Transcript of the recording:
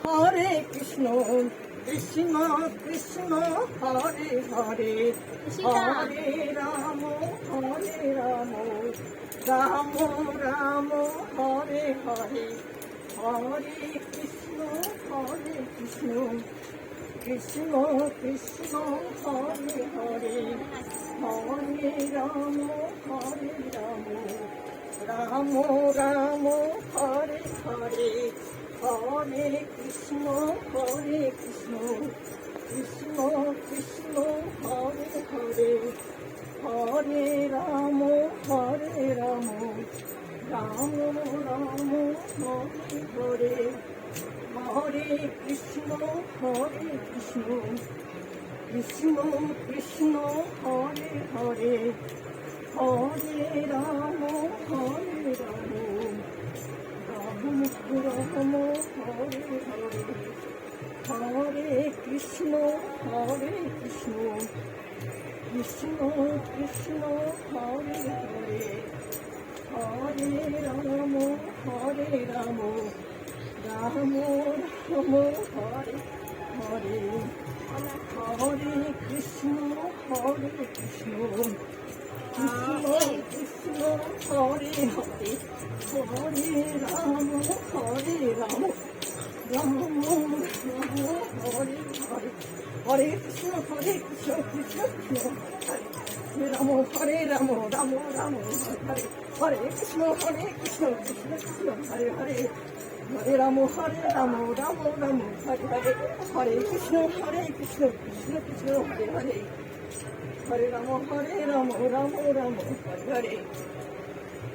Hare Krishna Krishna Krishna Hare Hare Hare Ram Ram Ram Hare Hare Hare Krishna Krishna Krishna Hare Hare Hare Ram Ram Ram Hare Hare Hare Krishna Krishna Krishna Hare Hare Hare Ram Ram Ram Hare Hare Hare Krishna Krishna Krishna Hare Hare Hare Ram Ram Ram Hare Hare Hare Krishna Krishna Krishna Hare Hare Hare Ram Ram Ram Hare Hare Hare Krishna Krishna Krishna Hare Hare Hare Ram Ram Ram Hare Hare Hare Krishna Krishna Krishna Hare Ram Ram Ram Hare Hare Krishna Krishna Krishna Hare Hare Hare Ram Ram Ram Hare Hare Hare Krishna Krishna Krishna Hare Hare Hare Ram Ram Ram Hare Hare